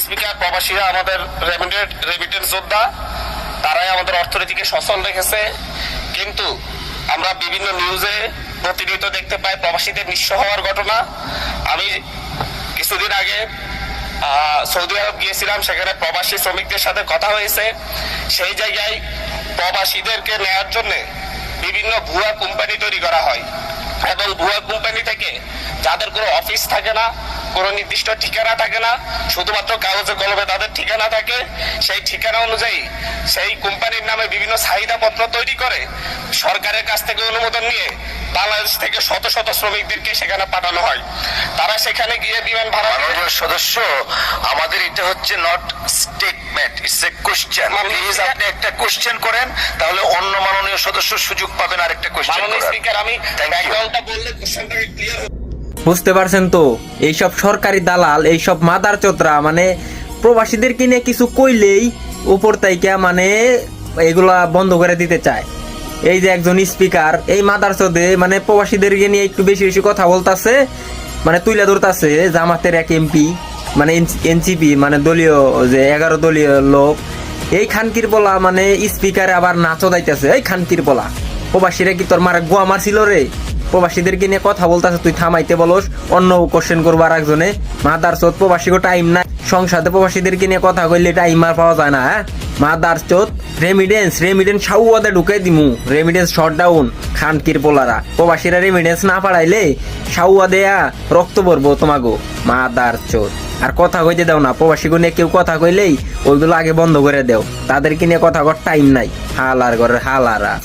Speaker প্রবাসীরা আমাদের remittance যোদ্ধা, তারাই আমাদের অর্থনীতিকে সচল রেখেছে। কিন্তু আমরা বিভিন্ন নিউজে প্রতিনিয়ত দেখতে পাই প্রবাসীদের নিঃস্ব হওয়ার ঘটনা। আমি কিছুদিন আগে সৌদি আরব গিয়েছিলাম, সেখানে প্রবাসী শ্রমিকদের সাথে কথা হয়েছে। সেই জায়গায় প্রবাসীদেরকে নেওয়ার জন্য বিভিন্ন ভুয়া কোম্পানি তৈরি করা হয় এবং ভুয়া কোম্পানি থেকে যাদের কোনো অফিস থাকে না, কোনো নির্দিষ্ট ঠিকানা থাকে না, শুধুমাত্র কাগজে কলমে তাদের ঠিকানা থাকে, সেই ঠিকানা অনুযায়ী সেই কোম্পানির নামে বিভিন্ন চাহিদাপত্র তৈরি করে সরকারের কাছ থেকে অনুমোদন নিয়ে বাংলাদেশ থেকে শত শত শ্রমিকদেরকে সেখানে পাঠানো হয়। তারা সেখানে গিয়ে বিমান ভাড়া সদস্য, আমাদের এটা হচ্ছে not statement, it's a question. Please আপনি একটা কোশ্চেন করেন, তাহলে অন্য মাননীয় সদস্য সুযোগ পাবেন আরেকটা কোশ্চেন মাননীয় করার। স্পিকার, আমি ব্যাকগ্রাউন্ডটা বললে কোশ্চেনটাকে ক্লিয়ার হবে। বুঝতে পারছেন তো, এইসব সরকারি দালাল, এইসব মাদার চোতরা মানে প্রবাসীদেরকে নিয়ে কিছু কইলেই উপর তাইকা মানে এগুলা বন্ধ করে দিতে চায়। এই যে একজন স্পিকার এই মাদার চোদে মানে প্রবাসীদেরকে নিয়ে একটু বেশি বেশি কথা বলতাছে, মানে তুলে ধরতাছে জামাতের এক এমপি, মানে এনসিপি মানে দলীয় যে 11 দলীয় লোক, এই খানকির বলা মানে স্পিকারে আবার নাচো দাইতেছে। এই খানকির বলা, প্রবাসীরা কি তোর মারা গোয়া মারছিল রে? প্রবাসীদেরকে নিয়ে কথা বলতেছে, তুই থামাইতে বলস, অন্য কোশ্চেন করবো আর একজনে। মাদার চোদ, প্রবাসীকে টাইম নাই, সংসদে প্রবাসীদেরকে নিয়ে কথা কইলে টাইম আর পাওয়া যায় না। হ্যাঁ মাদার চোদ, রেমিডেন্স সাউয়াদে ঢুকে দিমু, রেমিডেন্স শটডাউন। খানকির পোলারা, প্রবাসীরা রেমিডেন্স না পাঠাইলে সাউয়া দেয়া রক্ত পড়বো তোমাগো। মাদার চোদ, আর কথা কইতে দাও না, প্রবাসীকে নিয়ে কেউ কথা কইলেই ওইগুলো আগে বন্ধ করে দেও, তাদেরকে নিয়ে কথা কর টাইম নাই। হালার ঘরের হালারা।